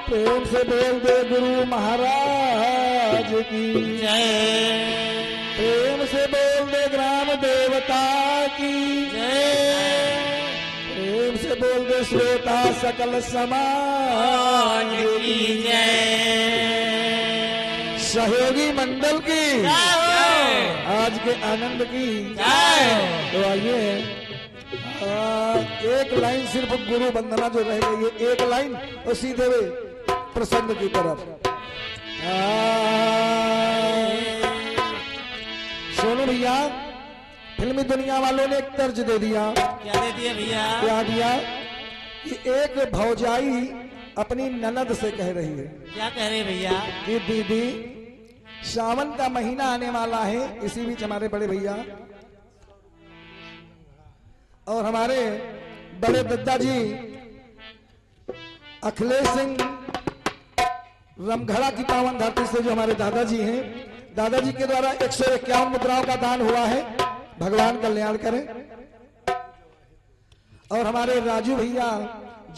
प्रेम से बोल दे गुरु महाराज की जय। प्रेम से बोल दे ग्राम देवता की जय। प्रेम से बोल दे श्रोता सकल समाज की जय। सहयोगी मंडल की जय। आज के आनंद की जय। तो आइए एक लाइन सिर्फ गुरु वंदना जो रह गई है, एक लाइन और सीधे वे प्रसन्न की तरफ। सोनू भैया, फिल्मी दुनिया वालों ने एक तर्ज दे दिया। क्या दे दिया भैया? क्या दिया कि एक भौजाई अपनी ननद से कह रही है। क्या कह रहे भैया? कि दीदी सावन का महीना आने वाला है। इसी बीच हमारे बड़े भैया और हमारे बड़े दादाजी अखिलेश सिंह रमघड़ा की पावन धरती से जो हमारे दादाजी हैं, दादाजी के द्वारा 151 मुद्राओं का दान हुआ है। भगवान कल्याण करें। और हमारे राजू भैया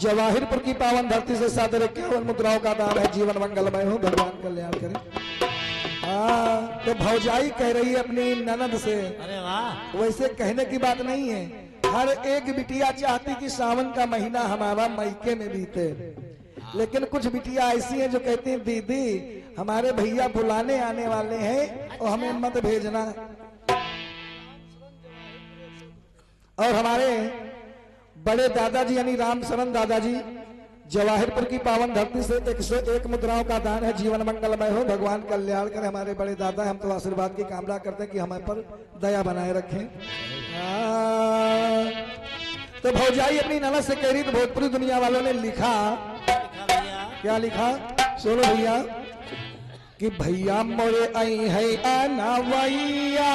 जवाहिरपुर की पावन धरती से 751 मुद्राओं का दान है। जीवन मंगलमय हो, भगवान कल्याण करें। हाँ, तो भौजाई कह रही है अपनी ननद से। अरे वाह। वैसे कहने की बात नहीं है, हर एक बिटिया चाहती कि सावन का महीना हमारा मायके में बीते, लेकिन कुछ बिटिया ऐसी हैं जो कहती हैं दीदी हमारे भैया बुलाने आने वाले हैं और हमें मत भेजना। और हमारे बड़े दादाजी यानी राम शरण दादाजी जवाहिरपुर की पावन धरती से 101 मुद्राओं का दान है। जीवन मंगलमय हो, भगवान कल्याण करें। हमारे बड़े दादा, हम तो आशीर्वाद की कामना करते हैं कि हमें पर दया बनाए रखें। तो भौजाई अपनी ननद से कह रही, तो भोजपुरी दुनिया वालों ने लिखा। क्या लिखा? सुनो भैया कि भैया मोरे आई है आना भैया,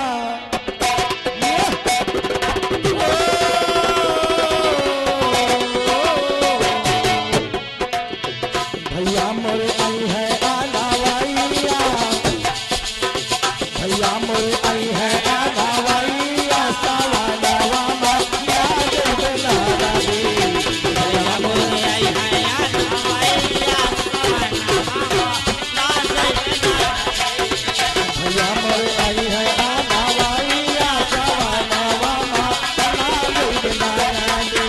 भैया मोरे आई है आना भैया, भैया मोरे आई है आना भैया, सावाना वामा याद बना दी। भैया मोरे आई है आना भैया, भैया मोरे आई है आना भैया, सावाना वामा याद बना दी।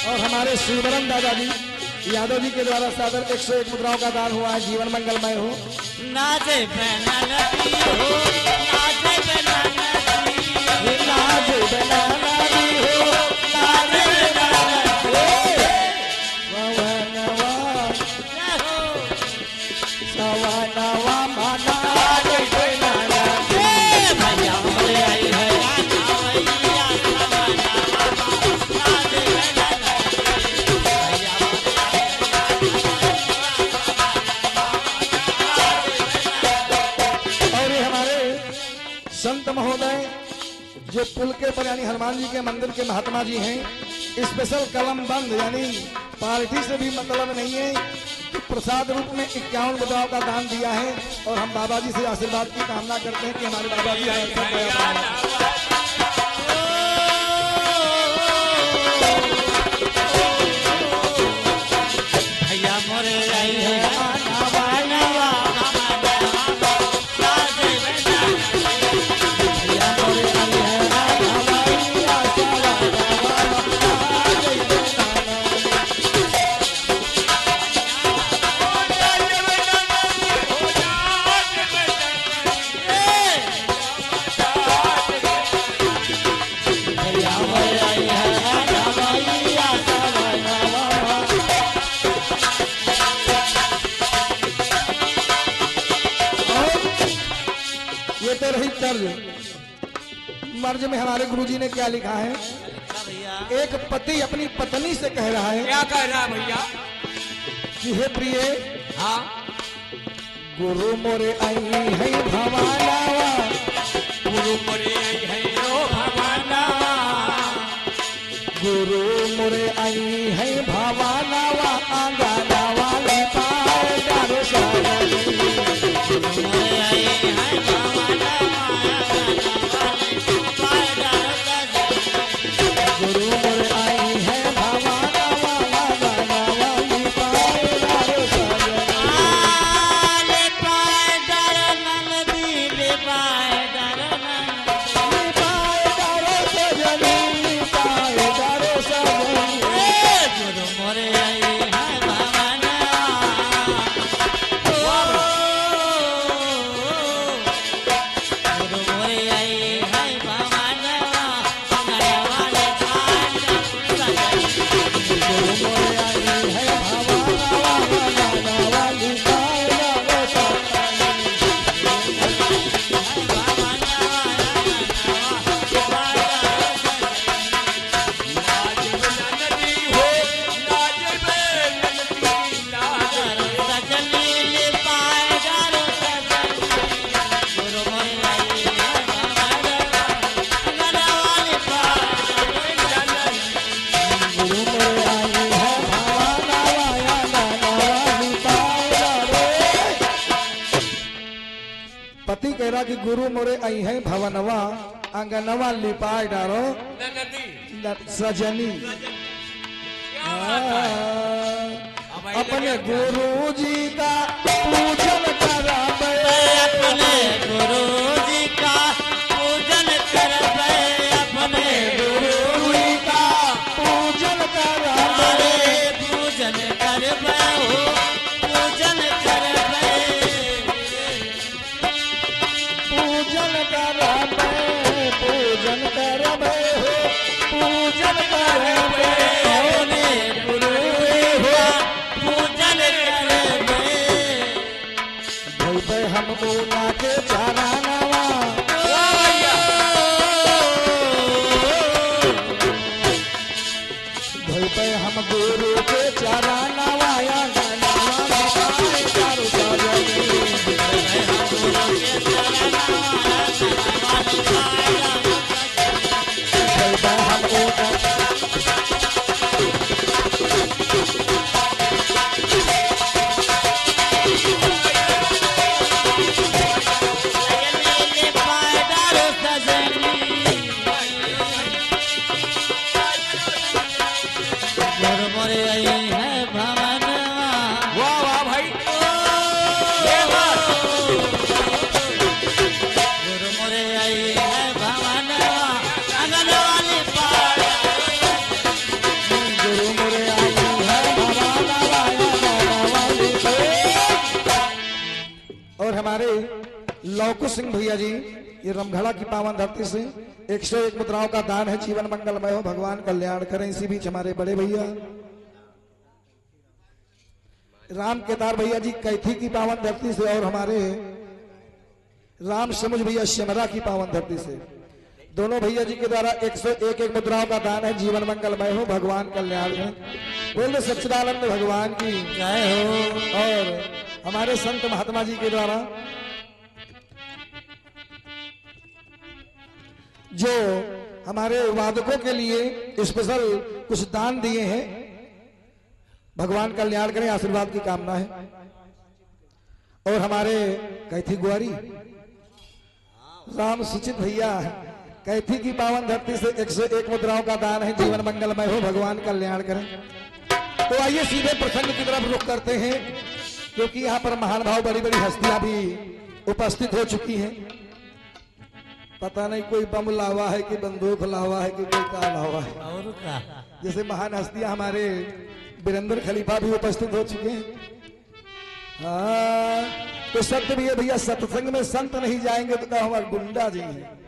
और हमारे शिवरम दादाजी यादव जी के द्वारा सादर 101 मुद्राओं का दान हुआ है। जीवन मंगलमय हो। नाचे बहना नदी हो, नाचे बहना नदी, नाचे बनाना भी हो, नाचे बहना नदी। सवानवा सवानवा माना बनाना भी। भैया मोरे आई है आना भैया, नाचे बहना नदी। भैया और ये हमारे संत महोदय जो पुल के पर यानी हनुमान जी के मंदिर के महात्मा जी हैं, स्पेशल कलम बंद यानी पार्टी से भी मतलब नहीं है, प्रसाद रूप में 51 मुद्राओं का दान दिया है। और हम बाबा जी से आशीर्वाद की कामना करते हैं कि हमारे बाबा जी हमारे साथ दया बनाएं। भैया मोरे आई है आना भैया, नाचे बहना नदी। भैया मोरे आई है आना भैया, सवानवा याद बनाना। भैया मोरे आई है आना भैया, सवानवा। ये तो रही तर्ज। मर्ज में हमारे गुरुजी ने क्या लिखा है? भैया एक पति अपनी पत्नी से कह रहा है क्या कह रहा है भैया? कि हे प्रिय हाँ, गुरु मोरे आई है भवानावा, गुरु मोरे आई है ओ भगवाना, गुरु मोरे आई है भवानावा, आंगना वाले पार दर्शन। मोरे पति कह रहा कि गुरु मोरे आई है भवनवा आंगनवा लिपाए डारो नदी सजनी अब अपने गुरु जी का पूजन करावे अपने गुरु जी का पूजन करबे अपने गुरु जी का पूजन करावे पूजन करबे हो पूजन करबे पूजन करावे पूजन करावे हो पूजन करावे अपने गुरु का पूजन करबे भई हमको लाके जाना नवा भई हम गुरु के चारा नवाया चारू वाह वाह भाई गुरु मोरे आई है भवाना वाली और हमारे लौकु सिंह भैया जी ये रमघड़ा की पावन धरती से 101 मुद्राओं का दान है। जीवन मंगलमय हो, भगवान कल्याण करें। इसी बीच हमारे बड़े भैया राम केदार भैया जी कैथी की पावन धरती से और हमारे राम समुझ भैया सिमरा की पावन धरती से दोनों भैया जी के द्वारा 101 मुद्राओं का दान है। जीवन मंगलमय हो, भगवान कल्याण करें। बोले सच्चिदानंद भगवान की जय हो। और हमारे संत महात्मा जी के द्वारा जो हमारे वादकों के लिए स्पेशल कुछ दान दिए हैं, भगवान कल्याण करें, आशीर्वाद की कामना है। और हमारे कैथी गुआरी राम सुचित भैया कैथी की पावन धरती से 101 मुद्राओं का दान है। जीवन मंगलमय हो, भगवान कल्याण करें। तो आइए सीधे प्रसंग की तरफ रुख करते हैं, क्योंकि यहाँ पर महान भाव बड़ी बड़ी हस्तियां भी उपस्थित हो चुकी हैं। पता नहीं कोई बम लावा है कि बंदूक लावा है कि कोई का लावा है। और का जैसे महान हस्तियां हमारे वीरेंद्र खलीफा भी उपस्थित हो चुके हैं। हाँ, तो सत्य भी है भैया, सत्संग में संत नहीं जाएंगे तो क्या हमारे गुंडा जी हैं,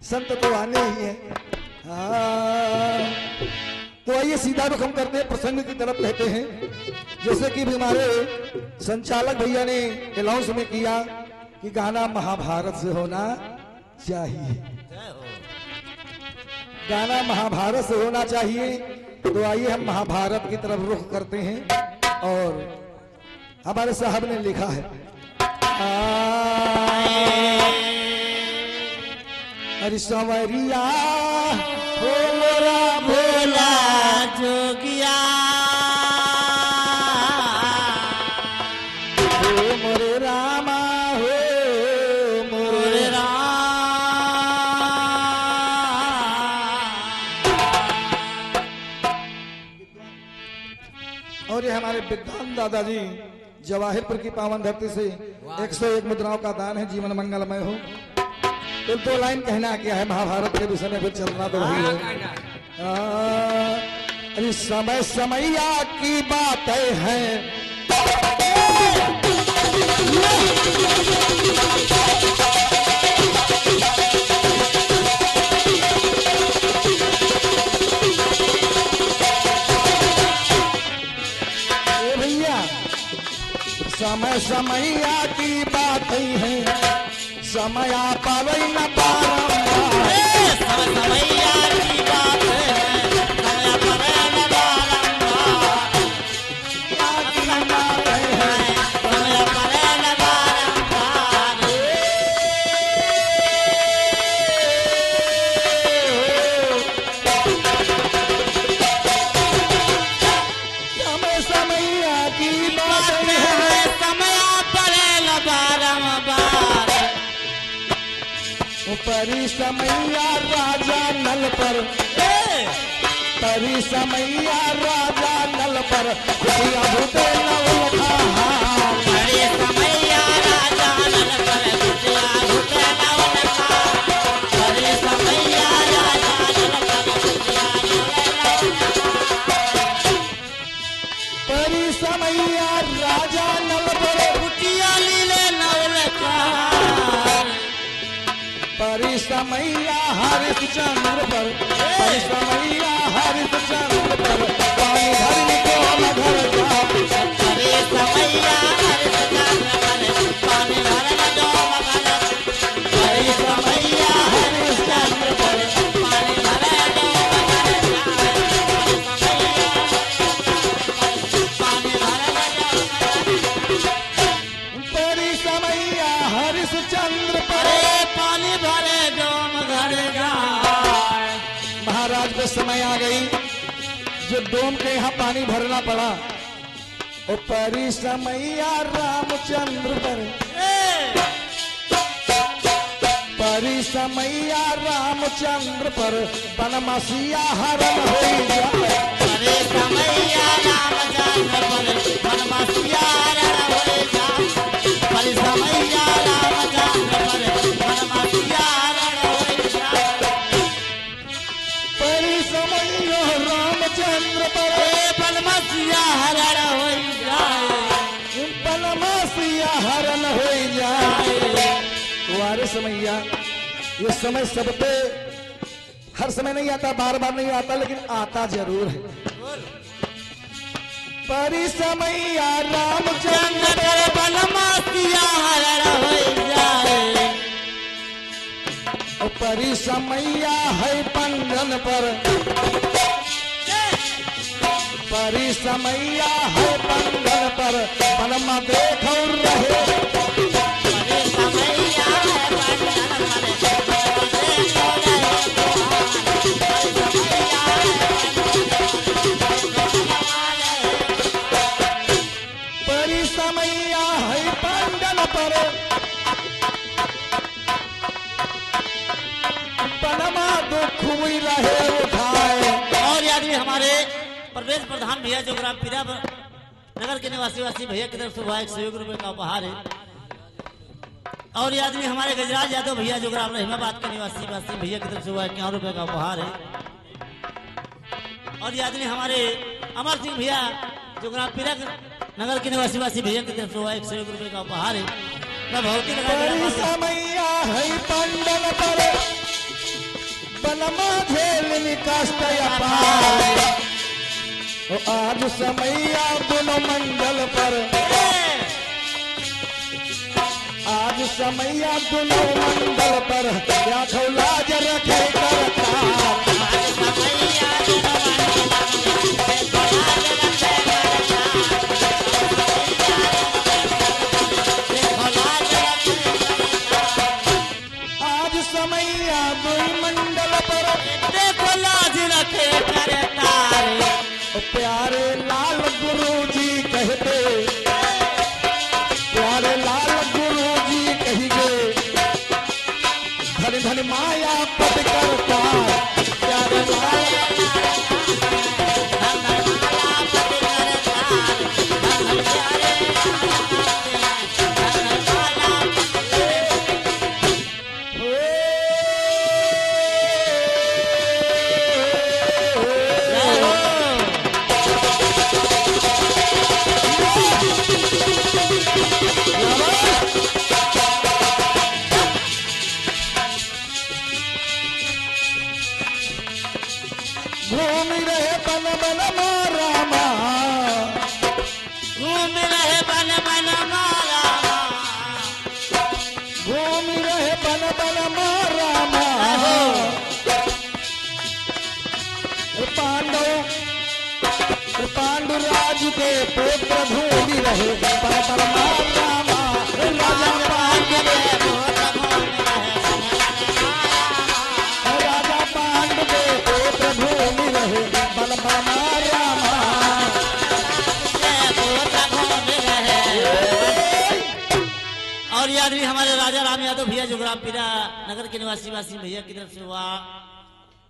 संत तो आने ही है। हाँ, तो आइए सीधा रुख हम करते हैं, प्रसंग की तरफ रहते हैं। जैसे कि हमारे संचालक भैया ने अनाउंस में किया कि गाना महाभारत से होना चाहिए, गाना महाभारत से होना चाहिए। तो आइए हम महाभारत की तरफ रुख करते हैं। और हमारे साहब ने लिखा है अरे संवरिया हो मोरा भोला जोगिया हो मोरे रामा हो मोरे और ये हमारे विद्वान दादाजी जवाहिरपुर की पावन धरती से 101 मुद्राओं का दान है। जीवन मंगलमय हो। तो दो लाइन कहना क्या है महाभारत के विषय में, फिर चलना तो वही है। अरे समय समैया की बातें हैं, समय समैया की बातें हैं, समया पावे न पारंबार। समैया की बात है, समय पर न बारंबार। की बातें हैं, समय पर न बारंबार। समय समैया की बातें हैं, समय पर न बारंबार। परी समैया राजा नल पर, परी समैया राजा नल पर, खुशियाँ भूते नवलखा हार। परी समैया राजा नल पर, खुशियाँ भूते नवलखा। परी समैया राजा नल पर, खुशियाँ भूते नवलखा। परी समैया राजा नल पर, खुशियाँ लीले नवलखा। परी समैया हरिश्चंद्र पर, परी समैया हरिश्चंद्र पर, पानी धरनी को मगर जा। परी समैया हरिश्चंद्र पर, पानी धरनी को मगर। परी समैया हरिश्चंद्र पर, पानी धरनी को मगर। परी समैया हरिश्चंद्र पर, पानी भरे डोम घर जाए। महाराज को समय आ गई जो डोम के यहाँ पानी भरना पड़ा। ओ परी समैया रामचंद्र पर, परी समैया रामचंद्र पर, बनमसिया हरण हो जाए। परी समैया रामचंद्र पर, बनमसिया हरण हो जाए। परी समैया रामचंद्र पर, बनमसिया हरण हो जाए। परी समैया रामचंद्र पर, बनमसिया हरण हो जाए। बनमसिया हरण हो जाए। वारे समैया, ये समय सब पे हर समय नहीं आता, बार बार नहीं आता, लेकिन आता जरूर है। परी समैया रामचंद्र पर, बनमसिया हरण हो जाए। परी समैया है पंजन पर, परी समैया है पंजन पर, पनमा देखो रहे। परी समैया है पंजन पर, देखो रहे। परी समैया है पंजन पर, पनमा दुख हुई रहे उठाए। और ये आदमी हमारे प्रदेश प्रधान भैया जो ग्राम पीरा नगर के निवासी भैया की तरफ से वह 100 रुपए का उपहार है। और ये आदमी हमारे गजराज यादव भैया जो ग्राम रहीमाबाद के निवासी भैया की तरफ से वह 51 रुपए का उपहार है। और ये आदमी हमारे अमर सिंह भैया जो ग्राम पीरा नगर के निवासी भैया की तरफ से वह 101 रुपए का उपहार है। मैं भौतिक परी समैया है पंजन पर, पनमा झेल निकास्ट अपार। ओ आज समैया दोनों मंडल पर, आज समैया दोनों मंडल पर, क्या लाज रखे करतार। आज समैया दो मंडल पर, देखो लाज रखे करतार। प्यारे लाल गुरु जी कहते, प्यारे लाल गुरु जी कहिगे, धन धन माया पट करता। प्यारे लाल घूम रहे बन बन मारामा, घूम रहे बन बन मारा। घूम रहे बन बन मारामा। पांडुराज के पुत्र ढूंढ रहे बन बन मारामा। राजा पांडु के राजा पांडु के पुत्र ढूंढ रहे बन बन मारामा। और ये आदमी हमारे राजा राम यादव भैया जोग्राम पीरा नगर के निवासी भैया की तरफ से हुआ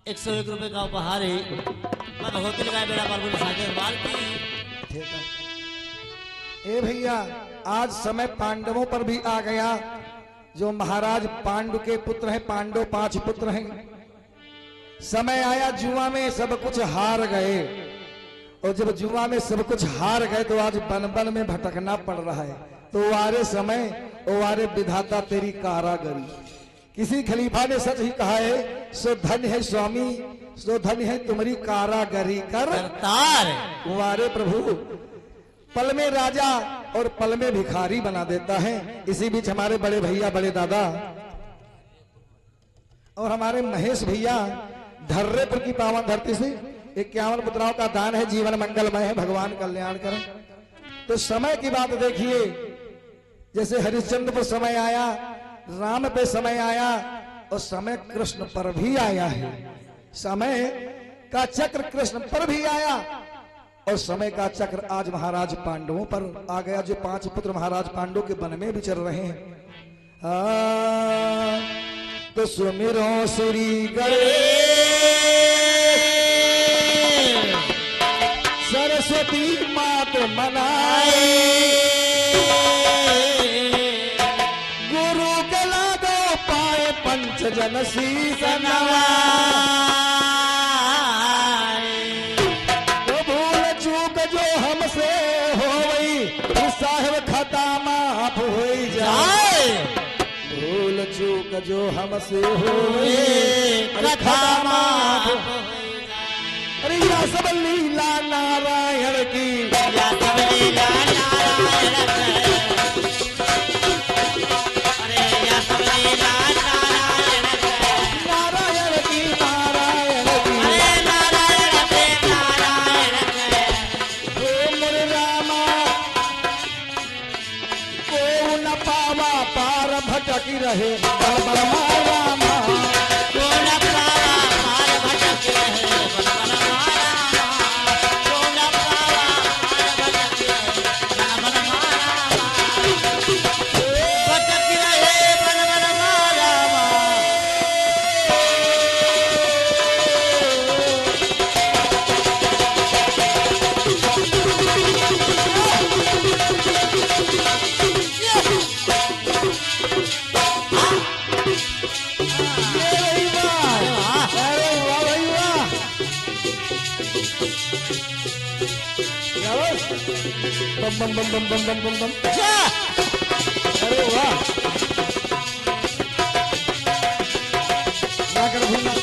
101 रुपए का उपहार है। मैं भगवती लगाए बेड़ा पार्वती सागर बाल की। ठीक है। ए भैया, आज समय पांडवों पर भी आ गया। जो महाराज पांडु के पुत्र हैं, पांडव 5 पुत्र हैं। समय आया जुआ में सब कुछ हार गए, और जब जुआ में सब कुछ हार गए तो आज बन बन में भटकना पड़ रहा है। तो वारे समय ओ वारे विधाता तेरी कारागरी। किसी खलीफा ने सच ही कहा है, सो धन है स्वामी, सो धन है तुम्हारी कारागरी कर करतार। वारे प्रभु, पल में राजा और पल में भिखारी बना देता है। इसी बीच हमारे बड़े भैया, बड़े दादा और हमारे महेश भैया धर्रेपुर की पावन धरती से 51 पुत्राओं का दान है। जीवन मंगलमय है, भगवान कल्याण करें। तो समय की बात देखिए, जैसे हरिश्चंद्र पर समय आया, राम पे समय आया, और समय कृष्ण पर भी आया है। समय का चक्र कृष्ण पर भी आया, और समय का चक्र आज महाराज पांडवों पर आ गया। जो 5 पुत्र महाराज पांडव के वन में विचर रहे हैं। तो सुमिरो श्री गणेश सरस्वती मात मनाए, गुरु के लागो पाए पंच जन शीस नवाए। तो भूल चूक जो हमसे होई, साहिब खता माफ हो जाए। भूल चूक जो हमसे होई, खता माफ। अरे या सब लीला नारायण की, या सब लीला नारायण की। अरे या सब लीला नारायण की। नारायण की, नारायण की। अरे नारायण के नारायण के। ओ मोरे रामा, को न पावा पार भटकी रहे, बल बल रामा। कौन पावा पार भटक रहे, बल बल मारा। कौन पावा पार भटक रहे, बल बल मारा। भटक रहे, बल बल मारा। अरे वाह, अरे वाह भाई वाह। बम बम बम बम बम बम बम बम। अरे वाह, ना कर भूलना।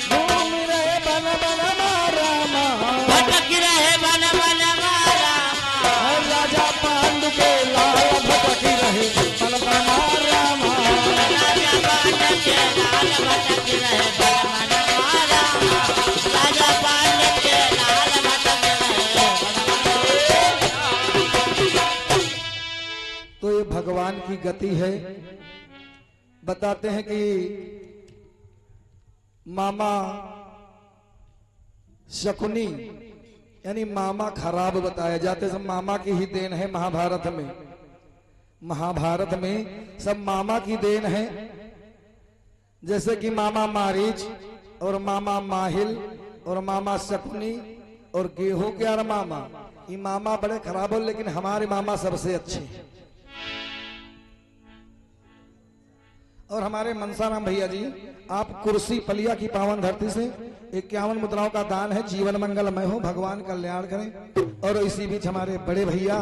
घूम रहे बन बन मारा मा, भटक रहे, बल बल मारा। और राजा पांडु के लाल भटकी रहे, बल बल मारा मा। राजा पांडव के लाल भटक रहे, बल बल मारा। राजा पांडव के लाल भटक रहे, बल बल। तो ये भगवान की गति है। बताते हैं कि मामा शकुनी यानी मामा खराब बताया जाते, सब मामा की ही देन है। महाभारत में, महाभारत में सब मामा की देन है। जैसे कि मामा मारीच और मामा माहिल और मामा शकुनी और गेहूं के और मामा, ये मामा बड़े खराब हो, लेकिन हमारे मामा सबसे अच्छे हैं। और हमारे मनसाराम भैया जी, आप कुर्सी पलिया की पावन धरती से 51 मुद्राओं का दान है। जीवन मंगलमय हो, भगवान कल्याण करें। और इसी बीच हमारे बड़े भैया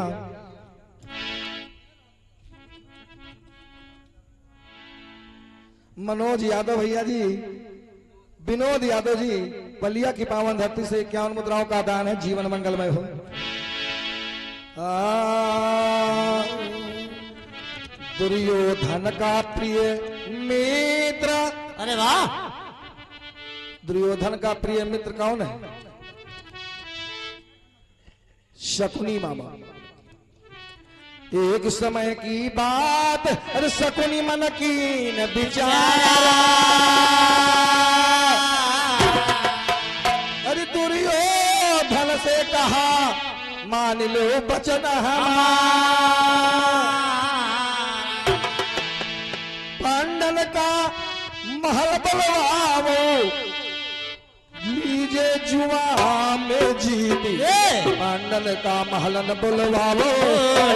मनोज यादव भैया जी, विनोद यादव जी, पलिया की पावन धरती से 51 मुद्राओं का दान है। जीवन मंगलमय हो। दुर्योधन का प्रिय मित्र, अरे वाह, दुर्योधन का प्रिय मित्र कौन है? शकुनी मामा। एक समय की बात, अरे शकुनी मन कीन विचारा, मान लो बचन हमार। पांडन का महल बलवाओ लीजे जुआ में जीत। पांडन का महल न बुलवाओ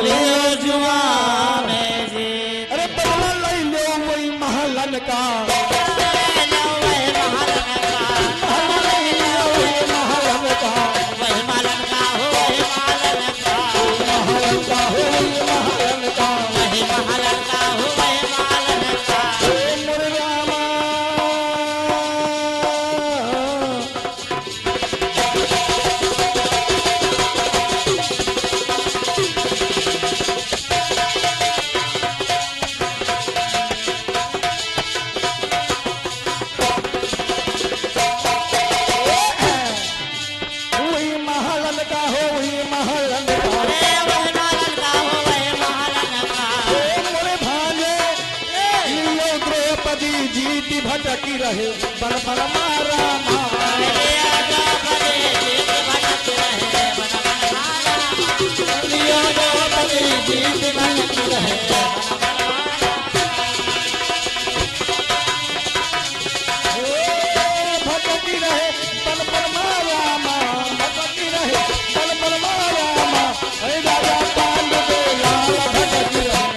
लीजे जुआ में जीत। अरे बदला ले लो वही महलन का, भटकी रहे बल बल मारा भटकी रहे बल बल मारा भटकी रहे बल बल मारा राजा पांड के लाल भटकी रहे।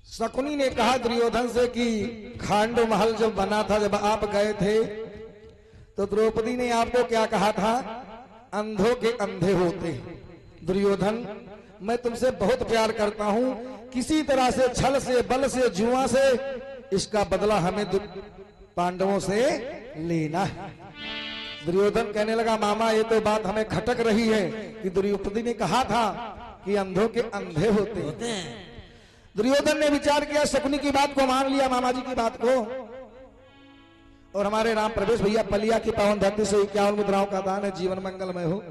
शकुनी ने कहा दुर्योधन से कि खांडव महल जब बना था, जब आप गए थे तो द्रौपदी ने आपको क्या कहा था? अंधों के अंधे होते। दुर्योधन मैं तुमसे बहुत प्यार करता हूं, किसी तरह से छल से बल से जुआ से इसका बदला हमें पांडवों से लेना है। दुर्योधन कहने लगा मामा ये तो बात हमें खटक रही है कि द्रौपदी ने कहा था कि अंधों के अंधे होते हैं। दुर्योधन ने विचार किया, शकुनी की बात को मान लिया, मामा जी की बात को, और हमारे राम प्रवेश भैया पलिया की पावन धरती से 51 मुद्राओं का दान है, जीवन मंगलमय हो।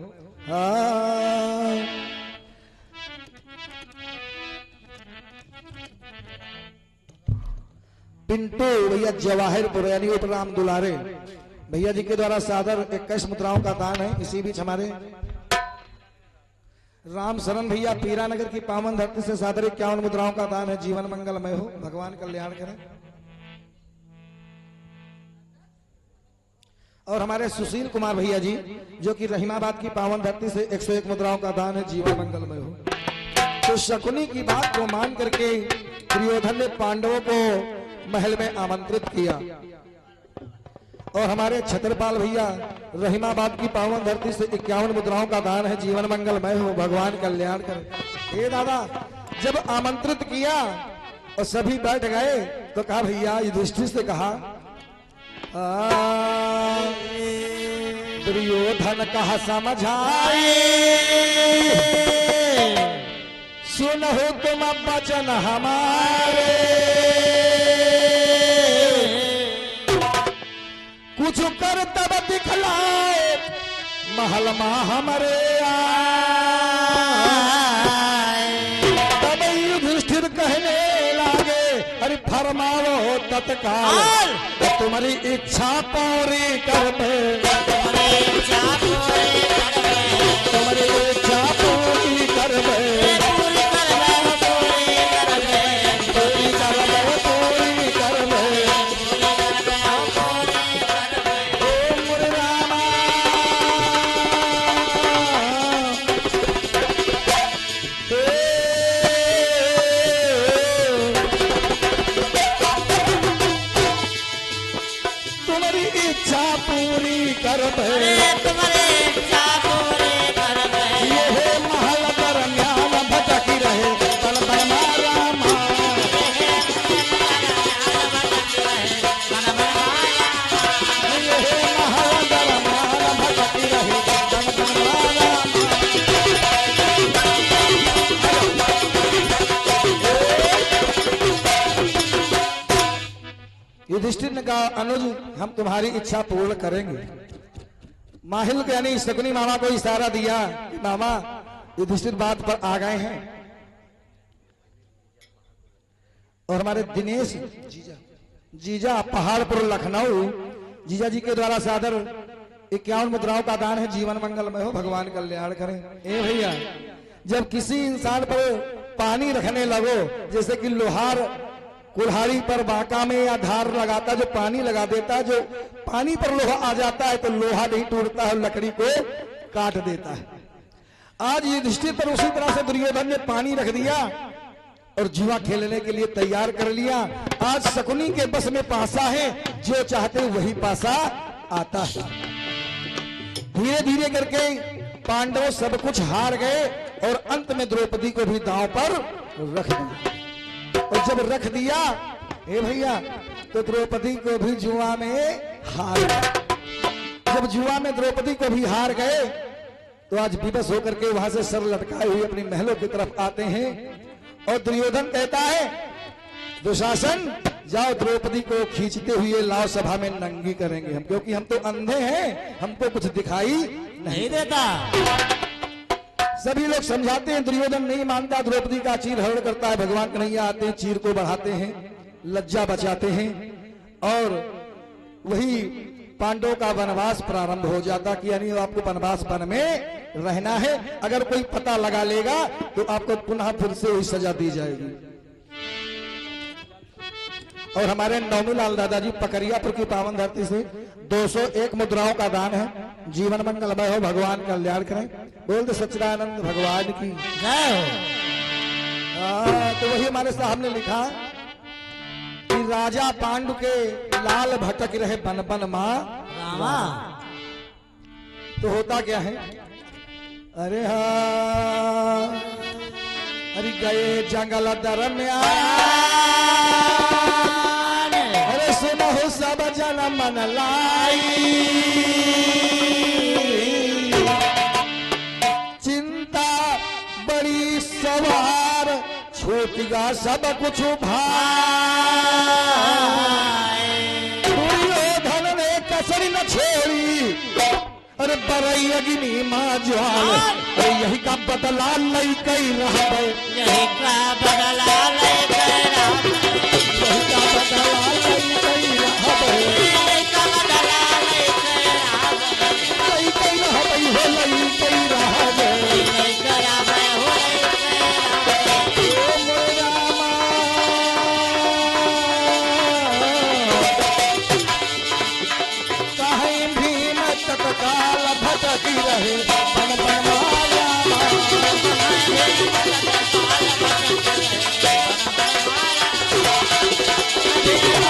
पिंटू भैया जवाहिरपुर यानी उपराम दुलारे भैया जी के द्वारा सादर 21 मुद्राओं का दान है। इसी बीच हमारे राम शरण भैया पीरानगर की पावन धरती से सादर 51 मुद्राओं का दान है, जीवन मंगलमय हो, भगवान कल्याण करें। और हमारे सुशील कुमार भैया जी जो कि रहीमाबाद की पावन धरती से 101 मुद्राओं का दान है, जीवन मंगलमय हो। तो शकुनी की बात को मान करके दुर्योधन ने पांडवों को महल में आमंत्रित किया। और हमारे छत्रपाल भैया रहीमाबाद की पावन धरती से 51 मुद्राओं का दान है, जीवन मंगलमय हो, भगवान कल्याण करे। हे दादा जब आमंत्रित किया और सभी बैठ गए तो कहा भैया युधिष्ठिर से कहा दुर्योधन कहा समझाए सुनो तुम वचन हमारे कुछ कर तब दिखलाए महल मा हमारे तब युधिष्ठिर कहने लागे अरे फरमाओ तत्काल तुम्हारी इच्छा पूरी कर दे तुम्हारी इच्छा पूरी कर दे युधिष्ठिर ने कहा अनुज हम तुम्हारी इच्छा पूर्ण करेंगे। माहिल यानी शकुनी मामा को इशारा दिया कि मामा युधिष्ठिर बात पर आ गए हैं। और हमारे दिनेश जीजा जीजा पहाड़पुर लखनऊ, जीजा जी के द्वारा सादर 51 मुद्राओं का दान है। जीवन मंगलमय हो, भगवान कल्याण करें। ए भैया, जब किसी इंसान पर पानी रखने लगो, जैसे कि लोहार कुल्हाड़ी पर बांका में या धार लगाता, जो पानी लगा देता, जो पानी पर लोहा आ जाता है तो लोहा नहीं टूटता है, लकड़ी को काट देता है। आज युधिष्ठिर पर उसी तरह से दुर्योधन ने पानी रख दिया और जुआ खेलने के लिए तैयार कर लिया। आज शकुनी के बस में पासा है, जो चाहते वही पासा आता है। धीरे धीरे करके पांडव सब कुछ हार गए और अंत में द्रौपदी को भी दांव पर रख दिया। और जब रख दिया ए भैया, तो द्रौपदी को भी जुआ में हार गए। जब जुआ में द्रौपदी को भी हार गए तो आज विवश होकर के वहां से सर लटकाए हुए अपनी महलों की तरफ आते हैं। और दुर्योधन कहता है, दुशासन जाओ द्रौपदी को खींचते हुए लाओ, सभा में नंगी करेंगे हम, क्योंकि हम तो अंधे हैं, हमको कुछ दिखाई नहीं देता। सभी लोग समझाते हैं, दुर्योधन नहीं मानता, द्रौपदी का चीर हरण करता है। भगवान कन्हैया आते हैं, चीर को बढ़ाते हैं, लज्जा बचाते हैं और वही पांडवों का वनवास प्रारंभ हो जाता कि यानी आपको वनवास वन में रहना है। अगर कोई पता लगा लेगा तो आपको पुनः फिर से वही सजा दी जाएगी। और हमारे नौमीलाल दादाजी पकरियापुर की पावन धरती से 201 मुद्राओं का दान है। जीवन मंगलमय हो, भगवान कल्याण करें। बोल दे सच्चिदानंद भगवान की जय हो। तो वही हमारे साहब ने लिखा कि राजा पांडु के लाल भटक रहे बन बन मां रामा। तो होता क्या है, अरे हाँ, अरे गए जंगल दरम्यान, अरे सुनहु सब जन मन लाई, चिंता बड़ी सवार छोटिगा सब कुछ भाई। दुर्योधन ने कसर न छोड़ी, अरे बरई अग्नि मां ज्वाल, अरे यही का बदला लई कई रहा, यही का बदला ले गया, यही का बदला लई कई रहा, यही का बदला ले गया, लई कई रहा, हो लई कई रहा, यही करा मैं हो कहीं भीम तत्काल भटकी रहे बन बन माया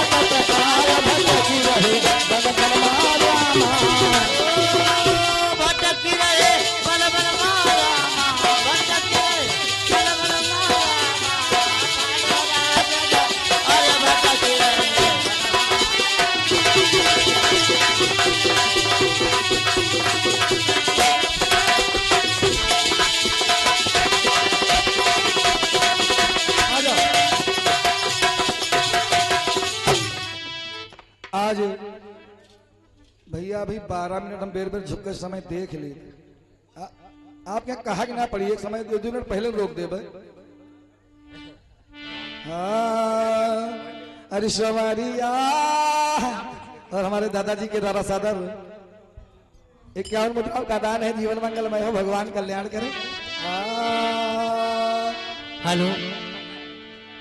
तत्काल भटकी रहे बन बन माया भटकी रहे बन बन मारा, भटकी रहे बन बन मारा, अरे भटकी रहे। आज भैया अभी 12 मिनट हम बेर बेर झुक के समय देख ले। आप क्या कहा कि ना पड़ी, एक समय 2 मिनट पहले रोक दे भाई। अरे सवारिया, और हमारे दादाजी के द्वारा सादर 51 मुद्राओं का दान है। जीवन मंगलमय हो, भगवान कल्याण करें। हेलो,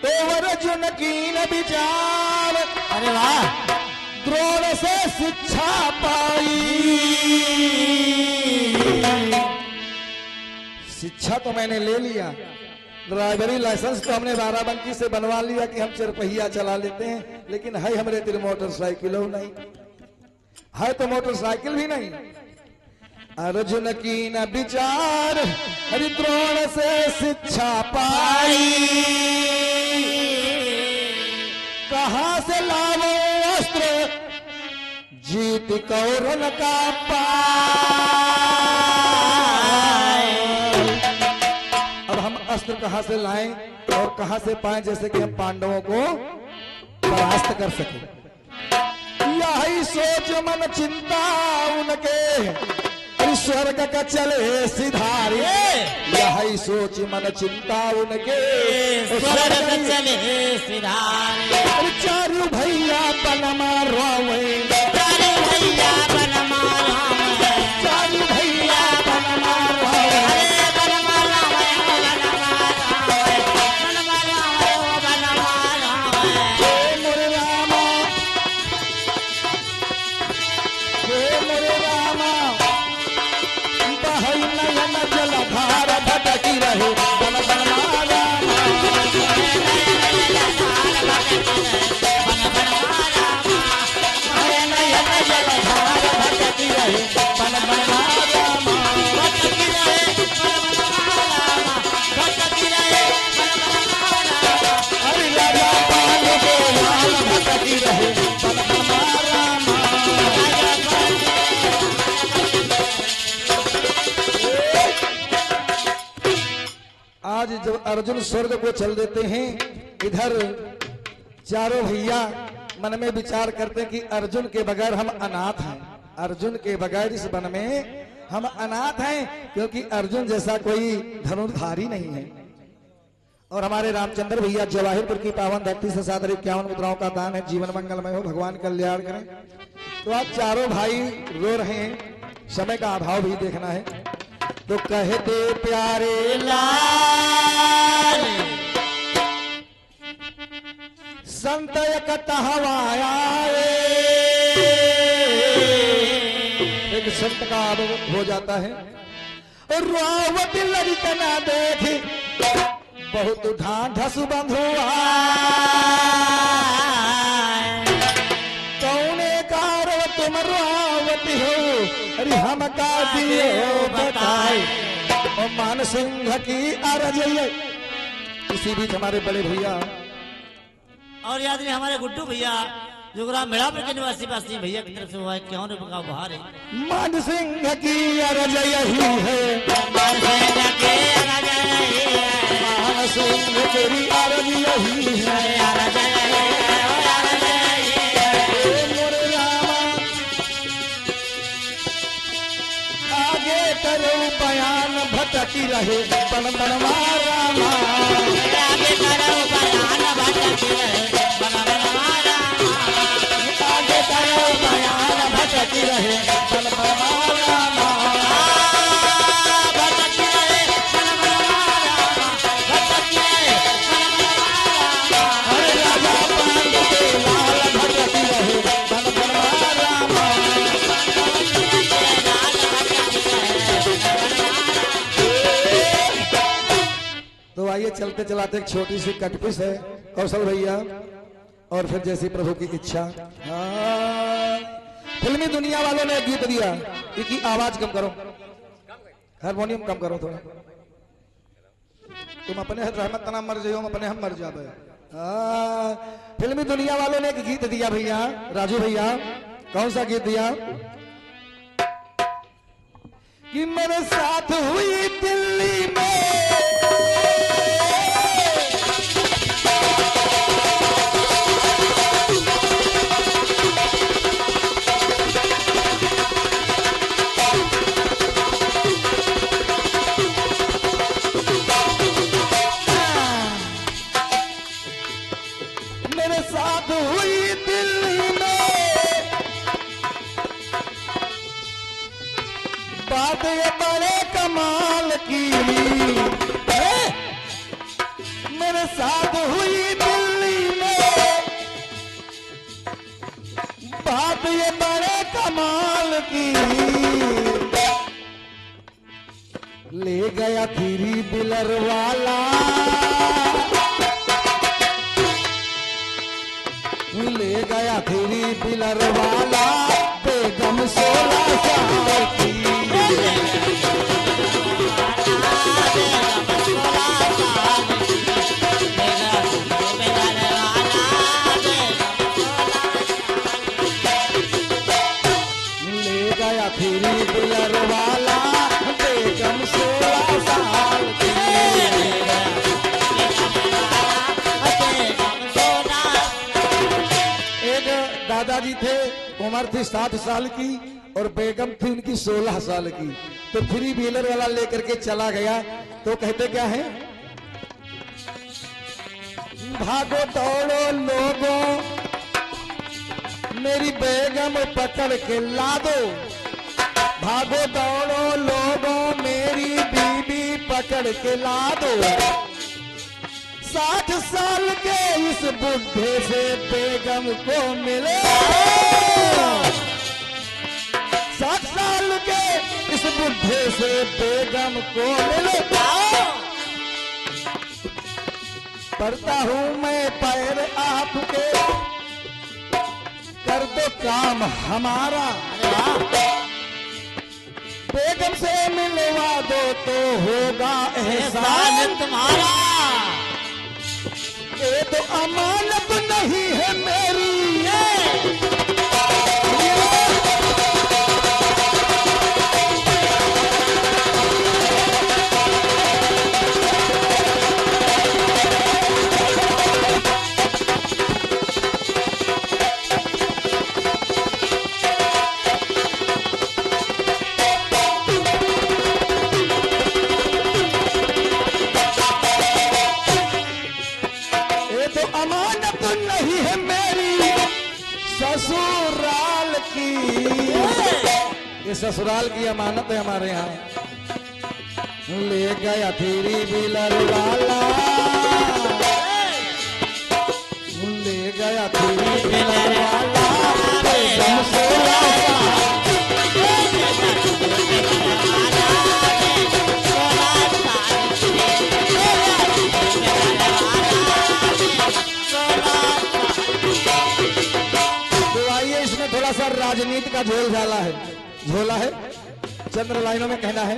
तो अर्जुन की न विचार, अरे वाह, द्रोण से शिक्षा पाई। शिक्षा तो मैंने ले लिया, ड्राइवरी लाइसेंस तो हमने बाराबंकी से बनवा लिया कि हम चरपहिया चला लेते हैं, लेकिन है हमरे तेरे मोटरसाइकिल नहीं है, तो मोटरसाइकिल भी नहीं। अर्जुन की न विचार, हरि द्रोण से शिक्षा पाई। कहां से लावो अस्त्र, जीत कौरन का पाय। अब हम अस्त्र कहां से लाएं और कहां से पाएं, जैसे कि हम पांडवों को परास्त कर सके। यही सोच मन चिंता उनके, स्वर्ग का चले सिधारे यही सोच मन चिंता उनके स्वर्ग चले सिधारे चारू भैया पनमा रोवे चारू भैया पनमा रोवे चारू भैया पनमा रोवे अरे पनमा रोवे पनमा रोवे हे मोरे रामा बहई नयन जलधार भटकी रहे बन बनमा रामा नयन जलधार भटकी रहे बन बनमा रामा हरि राजा पाल के लाल भटकी रहे बन बनमा रामा आज जब अर्जुन स्वर्ग को चल देते हैं, इधर चारों भैया मन में विचार करते हैं कि अर्जुन के बगैर हम अनाथ हैं। अर्जुन के बगैर इस वन में हम अनाथ हैं, क्योंकि अर्जुन जैसा कोई धनुर्धारी नहीं है। और हमारे रामचंद्र भैया जवाहिरपुर की पावन धरती से 751 मुद्राओं का दान है। जीवन मंगलमय हो, भगवान कल्याण करें। तो आज चारों भाई रो रहे हैं, समय का अभाव भी देखना है। तो कहते प्यारे लाल संत कहवाया एक संत का अनुभव हो जाता है। और रावत लड़कना देखे बहुत ढांढस बंधुआ कौने कारण तुम रावत हो, अरे हम का दिए बताए। और मान सिंह की अरज इसी बीच हमारे बड़े भैया और याद नहीं हमारे गुड्डू भैया जो ग्राम मेड़ापुर के निवासी वासी भैया की तरफ से हुआ है 51 रुपए का उपहार है। मान सिंह की अरज यही है, मान सिंह की अरज यही है, मान सिंह तेरी अरज यही है। अरज यही है, अरज यही है। हे मोरे रामा आगे करो बयान भटकी रहे बन बनवा रामा आगे करो बयान भटकी रहे बन बनवा रामा। आगे करो बयान भटकी रहे बन बनवा रामा भटकी रहे बन बनवा रामा। भटकी रहे बन बनवा रामा। हरे राजा पांडु के लाल भटकी रहे बन बनवा रामा। तो आइए चलते चलाते एक छोटी सी कटपिस है कौशल भैया, और फिर जैसी प्रभु की इच्छा। हाँ, फिल्मी दुनिया वालों ने एक गीत दिया कि आवाज कम करो, हारमोनियम कम करो थोड़ा। तुम अपने रहमत तना मर जाओ, हम अपने हम मर जावे। हाँ, फिल्मी दुनिया वालों ने एक गीत दिया भैया, राजू भैया। कौन सा गीत दिया? कि मेरे साथ हुई दिल्ली में मेरे साथ हुई दिल्ली में बात ये बड़े कमाल की है। मेरे साथ हुई दिल्ली में बात ये बड़े कमाल की ले गया थ्री व्हीलर वाला ले गया थ्री व्हीलर वाला बेगम 16 साल की ले गया थ्री व्हीलर वाला बेगम 16 साल की। एक दादाजी थे, उम्र थी 60 साल की और बेगम थी उनकी 16 साल की। तो फ्री व्हीलर वाला लेकर के चला गया। तो कहते क्या है, भागो दौड़ो लोगों मेरी बेगम पकड़ के ला दो, भागो दौड़ो लोगों मेरी बीबी पकड़ के ला दो। 60 साल के इस बुढ़े से बेगम को मिले, 60 साल के इस बुढ़े से बेगम को मिले। पढ़ता हूँ मैं पैर आपके, कर दो काम हमारा, बेगम से मिलवा दो तो होगा एहसान तुम्हारा। ये तो अमानत नहीं है मेरी, अमानत नहीं है मेरी ससुराल की, ये ससुराल की अमानत है हमारे यहाँ। ले गया थ्री व्हीलर वाला, ले गया थ्री व्हीलर वाला, बेगम से लाया। थोड़ा सा राजनीति का झोला है, चंद्र लाइनों में कहना है।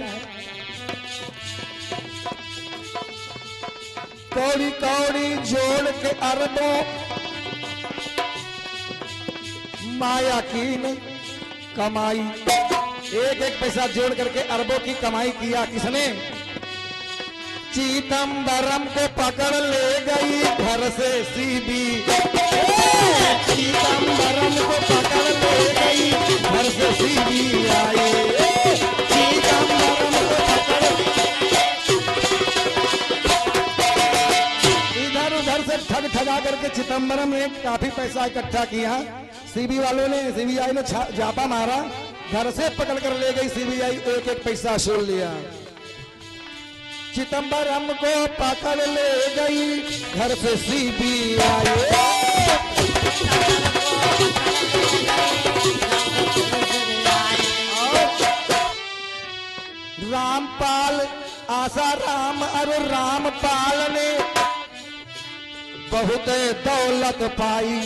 कौड़ी कौड़ी जोड़ के अरबों माया की कमाई, एक एक पैसा जोड़ करके अरबों की कमाई किया किसने? चिदंबरम को पकड़ ले गई घर से सीबी, चिदंबरम को पकड़ ले गई घर से सीबीआई, चिदंबरम को पकड़ इधर उधर से ठग ठगा करके चिदंबरम ने काफी पैसा इकट्ठा किया। सीबीआई ने जापा मारा, घर से पकड़ कर ले गई सीबीआई, एक एक पैसा वसूल लिया। चिदंबरम को पकड़ ले गई घर से सीबीआई, रामपाल आसाराम और रामपाल ने बहुत दौलत पाई,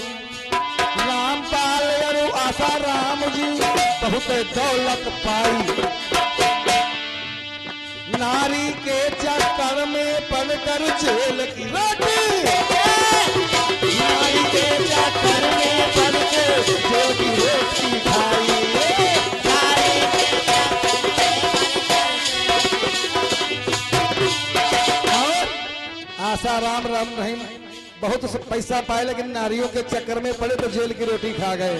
रामपाल और आसाराम जी बहुत दौलत पाई। नारी के चक्कर में पड़कर जेल की रोटी, नारी के चक्कर में पड़कर जेल की रोटी खाई, आसाराम राम रहीम बहुत पैसा पाए लेकिन नारियों के चक्कर में पड़े तो जेल की रोटी खा गए।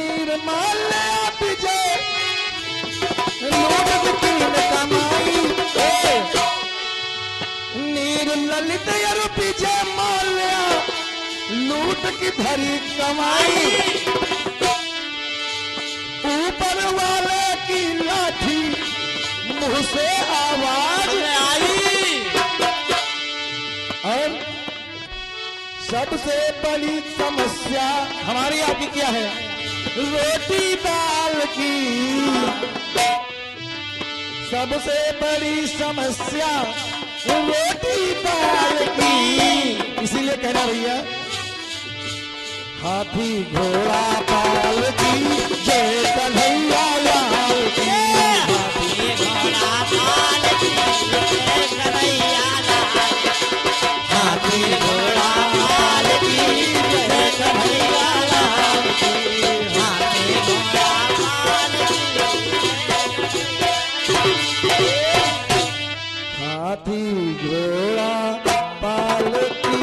निर्मला विजय लोग की कमाई, निर्ललित विजय माल्या लूट की भरी कमाई, ऊपर वाले की लाठी मुंह से आवाज आई। और सबसे बड़ी समस्या हमारी आपकी क्या है? रोटी दाल की सबसे बड़ी समस्या रोटी दाल की। इसीलिए कहना भैया, हाथी घोड़ा पाल की जय कन्हैया लाल की, हाथी घोड़ा पाल की जय कन्हैया लाल की, हाथी घोड़ा पाल की जय कन्हैया लाल की, हाथी घोड़ा पाल की, हाथी घोड़ा पाल की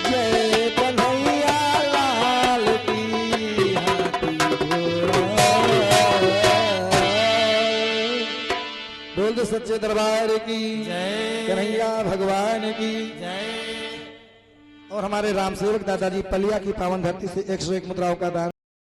जय कन्हैया लाल की, सच्चे दरबार की जय। कन्हैया भगवान की। जय। और हमारे राम सेवक दादाजी पलिया की पावन धरती से 101 मुद्राओं का दान